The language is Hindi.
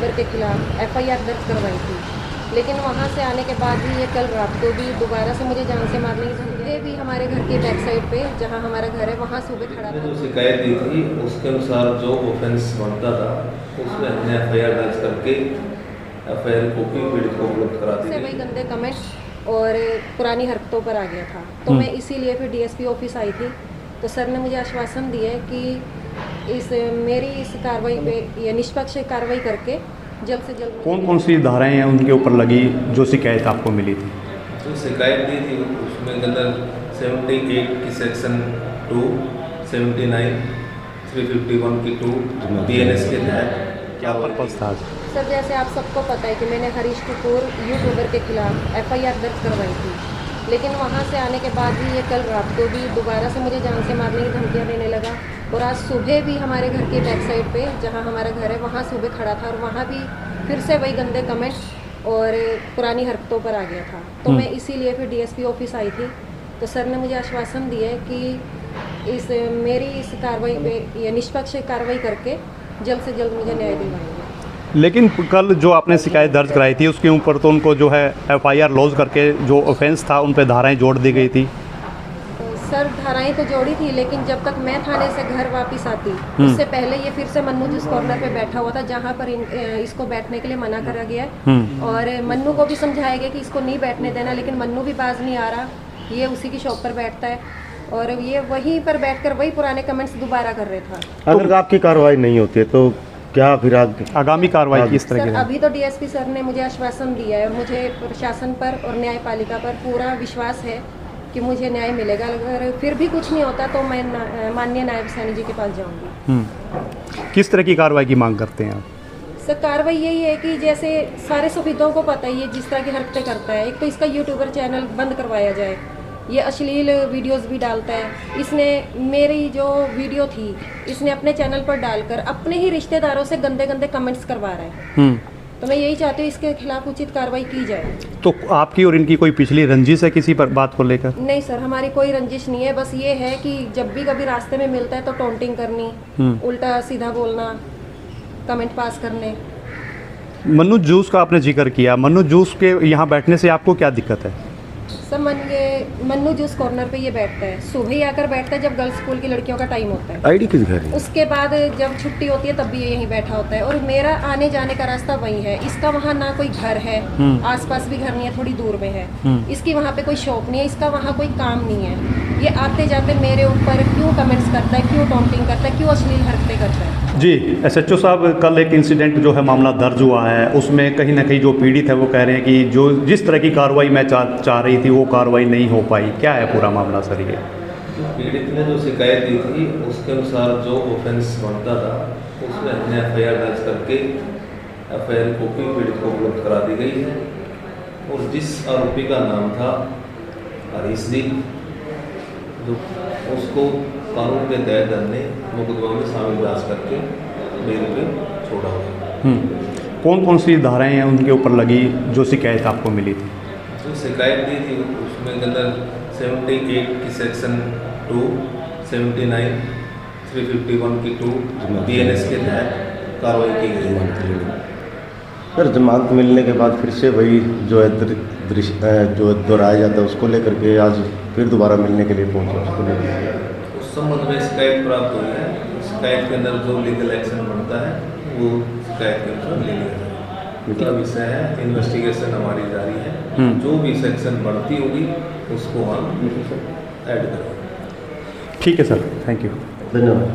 यूट्यूबर के खिलाफ FIR दर्ज करवाई थी, लेकिन वहाँ से आने के बाद भी ये कल रात को भी दोबारा से मुझे जान से मारने की धमकी भी हमारे घर की बैक साइड पे जहाँ हमारा घर है वहाँ सुबह खड़ा था। जो शिकायत दी थी उसके अनुसार जो ऑफेंस बनता था उसमें हमने FIR दर्ज करके FIR कॉपी पीड़ित को उपलब्ध करा दी। वही गंदे कमेंट्स और पुरानी हरकतों पर आ गया था, तो मैं इसीलिए फिर DSP ऑफिस आई थी। तो सर ने मुझे आश्वासन दिया है कि मेरी इस कार्रवाई पे ये निष्पक्ष कार्रवाई करके जल्द से जल्द। कौन कौन सी धाराएं हैं उनके ऊपर लगी जो शिकायत आपको मिली थी? जो शिकायत दी थी उसमें अंदर 78 की सेक्शन 2, 79, 351 की 2 BNS के तहत क्या पर्पज था? सर जैसे आप सबको पता है कि मैंने हरीश कपूर यूट्यूबर के खिलाफ FIR दर्ज करवाई थी, लेकिन वहाँ से आने के बाद भी ये कल रात को भी दोबारा से मुझे जान से मारने की धमकियाँ देने लगा। और आज सुबह भी हमारे घर के बैक साइड पे जहाँ हमारा घर है वहाँ सुबह खड़ा था और वहाँ भी फिर से वही गंदे कमेंट्स और पुरानी हरकतों पर आ गया था। तो मैं इसीलिए फिर DSP ऑफिस आई थी। तो सर ने मुझे आश्वासन दिया है कि मेरी इस कार्रवाई पे ये निष्पक्ष कार्रवाई करके जल्द से जल्द मुझे न्याय दिलवाएंगे। लेकिन कल जो आपने शिकायत दर्ज कराई थी उसके ऊपर तो उनको जो है FIR लॉज करके जो ऑफेंस था उन पर धाराएं जोड़ दी गई थी। सर धाराएं तो जोड़ी थी, लेकिन जब तक मैं थाने से घर वापस आती उससे पहले ये फिर से मन्नू जिस कॉर्नर पे बैठा हुआ था जहाँ पर इसको बैठने के लिए मना करा गया है। और मन्नू को भी समझाया गया कि इसको नहीं बैठने देना, लेकिन मन्नू भी बाज नहीं आ रहा। ये उसी की शॉप पर बैठता है और ये वहीं पर बैठकर वही पुराने कमेंट्स दोबारा कर रहे था। अगर आपकी कार्रवाई नहीं होती है तो क्या फिर आगामी कार्रवाई किस तरह की? अभी तो DSP सर ने मुझे आश्वासन दिया है और मुझे प्रशासन पर और न्यायपालिका पर पूरा विश्वास है कि मुझे न्याय मिलेगा। अगर फिर भी कुछ नहीं होता तो मैं माननीय नायब सैनी जी के पास जाऊंगी। किस तरह की कार्रवाई की मांग करते हैं आप? सर कार्रवाई यही है कि जैसे सारे सुविधाओं को पता ही है जिस तरह की हरकतें करता है, एक तो इसका यूट्यूबर चैनल बंद करवाया जाए। ये अश्लील वीडियोस भी डालता है। इसने मेरी जो वीडियो थी इसने अपने चैनल पर डालकर अपने ही रिश्तेदारों से गंदे गंदे कमेंट्स करवा रहा है। तो मैं यही चाहती हूँ इसके खिलाफ उचित कार्रवाई की जाए। तो आपकी और इनकी कोई पिछली रंजिश है किसी पर बात को लेकर? नहीं सर, हमारी कोई रंजिश नहीं है। बस ये है कि जब भी कभी रास्ते में मिलता है तो टॉन्टिंग करनी, उल्टा सीधा बोलना, कमेंट पास करने। मन्नू जूस का आपने जिक्र किया, मन्नू जूस के यहाँ बैठने से आपको क्या दिक्कत है? सर मन्नू जूस कॉर्नर पे ये बैठता है, सुबह ही आकर बैठता है जब गर्ल्स स्कूल की लड़कियों का टाइम होता है। आईडी किस घर है? उसके बाद जब छुट्टी होती है तब भी ये यहीं बैठा होता है और मेरा आने जाने का रास्ता वही है। इसका वहाँ ना कोई घर है, आसपास भी घर नहीं है, थोड़ी दूर में है। इसकी वहाँ पे कोई शॉप नहीं है, इसका वहाँ कोई काम नहीं है। ये आते जाते मेरे ऊपर क्यों कमेंट्स करता है, क्यों टॉन्टिंग करता है, क्यों अश्लील हरकतें करता है। जी SHO साहब, कल एक इंसिडेंट जो है मामला दर्ज हुआ है, उसमें कहीं ना कहीं जो पीड़ित है वो कह रहे हैं कि जो जिस तरह की कार्रवाई मैं चाह रही थी वो कार्रवाई नहीं हो पाई। क्या है पूरा मामला सर? ये पीड़ित ने जो शिकायत दी थी उसके अनुसार जो ऑफेंस बनता था उसमें हमने FIR दर्ज करके FIR कॉपी पीड़ित को उपलब्ध करा दी गई है। और जिस आरोपी का नाम था हरीश जी, जो उसको कानून के तहत हमने मुकदमा में शामिल बयास करके बेल पे छोड़ा हुआ। कौन कौन सी धाराएं हैं उनके ऊपर लगी जो शिकायत आपको मिली थी? जो शिकायत दी थी उसमें अंदर 78 की सेक्शन 2, 79, 351 की 2 BNS के तहत कार्रवाई की गई। सर जमानत मिलने के बाद फिर से वही जो है दृश्य जो दोहराया जाता है उसको लेकर के आज फिर दोबारा मिलने के लिए पहुंचे, उसको लेकर उस संबंध में शिकायत प्राप्त हुई है। शिकायत के अंदर जो लीगल एक्शन बनता है वो शिकायत के अनुसार ले लिया जाएगा। पूरा विषय है, इन्वेस्टिगेशन हमारी जारी है। जो भी सेक्शन बढ़ती होगी उसको हम ऐड करेंगे। ठीक है सर, थैंक यू, धन्यवाद।